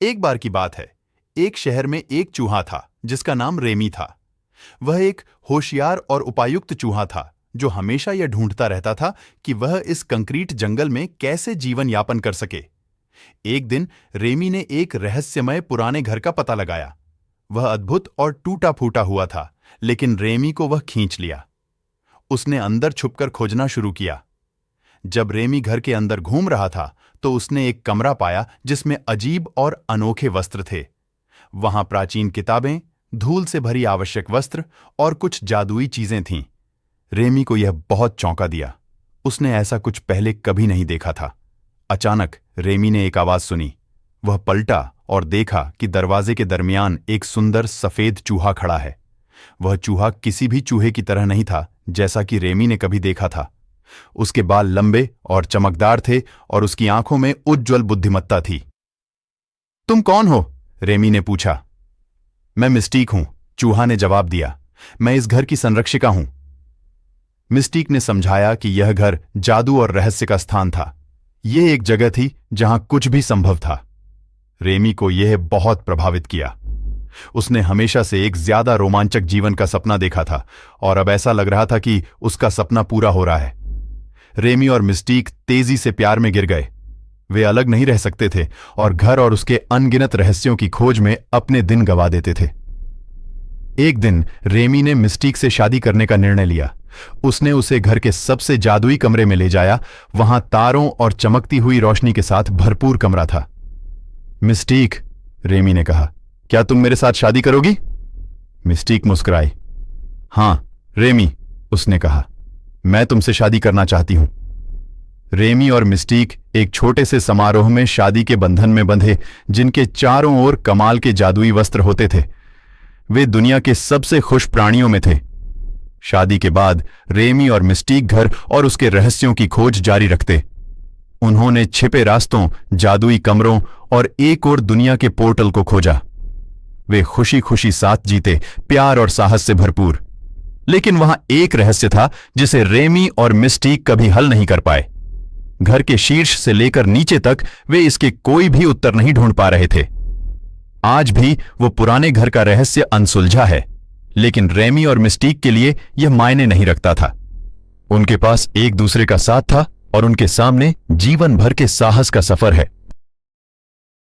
एक बार की बात है। एक शहर में एक चूहा था जिसका नाम रेमी था। वह एक होशियार और उपायुक्त चूहा था जो हमेशा यह ढूंढता रहता था कि वह इस कंक्रीट जंगल में कैसे जीवन यापन कर सके। एक दिन रेमी ने एक रहस्यमय पुराने घर का पता लगाया। वह अद्भुत और टूटा फूटा हुआ था, लेकिन रेमी को वह खींच लिया। उसने अंदर छुपकर खोजना शुरू किया। जब रेमी घर के अंदर घूम रहा था तो उसने एक कमरा पाया जिसमें अजीब और अनोखे वस्त्र थे। वहां प्राचीन किताबें, धूल से भरी आवश्यक वस्त्र और कुछ जादुई चीजें थीं। रेमी को यह बहुत चौंका दिया। उसने ऐसा कुछ पहले कभी नहीं देखा था। अचानक रेमी ने एक आवाज सुनी। वह पलटा और देखा कि दरवाजे के दरमियान एक सुंदर सफेद चूहा खड़ा है। वह चूहा किसी भी चूहे की तरह नहीं था जैसा कि रेमी ने कभी देखा था। उसके बाल लंबे और चमकदार थे और उसकी आंखों में उज्ज्वल बुद्धिमत्ता थी। तुम कौन हो? रेमी ने पूछा। मैं मिस्टीक हूं, चूहा ने जवाब दिया। मैं इस घर की संरक्षिका हूं। मिस्टीक ने समझाया कि यह घर जादू और रहस्य का स्थान था। यह एक जगह थी जहां कुछ भी संभव था। रेमी को यह बहुत प्रभावित किया। उसने हमेशा से एक ज्यादा रोमांचक जीवन का सपना देखा था और अब ऐसा लग रहा था कि उसका सपना पूरा हो रहा है। रेमी और मिस्टीक तेजी से प्यार में गिर गए। वे अलग नहीं रह सकते थे और घर और उसके अनगिनत रहस्यों की खोज में अपने दिन गंवा देते थे। एक दिन रेमी ने मिस्टीक से शादी करने का निर्णय लिया। उसने उसे घर के सबसे जादुई कमरे में ले जाया। वहां तारों और चमकती हुई रोशनी के साथ भरपूर कमरा था। मिस्टीक, रेमी ने कहा, क्या तुम मेरे साथ शादी करोगी? मिस्टीक मुस्कुराई। हां रेमी, उसने कहा, मैं तुमसे शादी करना चाहती हूं। रेमी और मिस्टीक एक छोटे से समारोह में शादी के बंधन में बंधे, जिनके चारों ओर कमाल के जादुई वस्त्र होते थे। वे दुनिया के सबसे खुश प्राणियों में थे। शादी के बाद रेमी और मिस्टीक घर और उसके रहस्यों की खोज जारी रखते। उन्होंने छिपे रास्तों, जादुई कमरों और एक और दुनिया के पोर्टल को खोजा। वे खुशी खुशी साथ जीते, प्यार और साहस से भरपूर। लेकिन वहां एक रहस्य था जिसे रेमी और मिस्टीक कभी हल नहीं कर पाए। घर के शीर्ष से लेकर नीचे तक वे इसके कोई भी उत्तर नहीं ढूंढ पा रहे थे। आज भी वो पुराने घर का रहस्य अनसुलझा है, लेकिन रेमी और मिस्टीक के लिए यह मायने नहीं रखता था। उनके पास एक दूसरे का साथ था और उनके सामने जीवन भर के साहस का सफर है।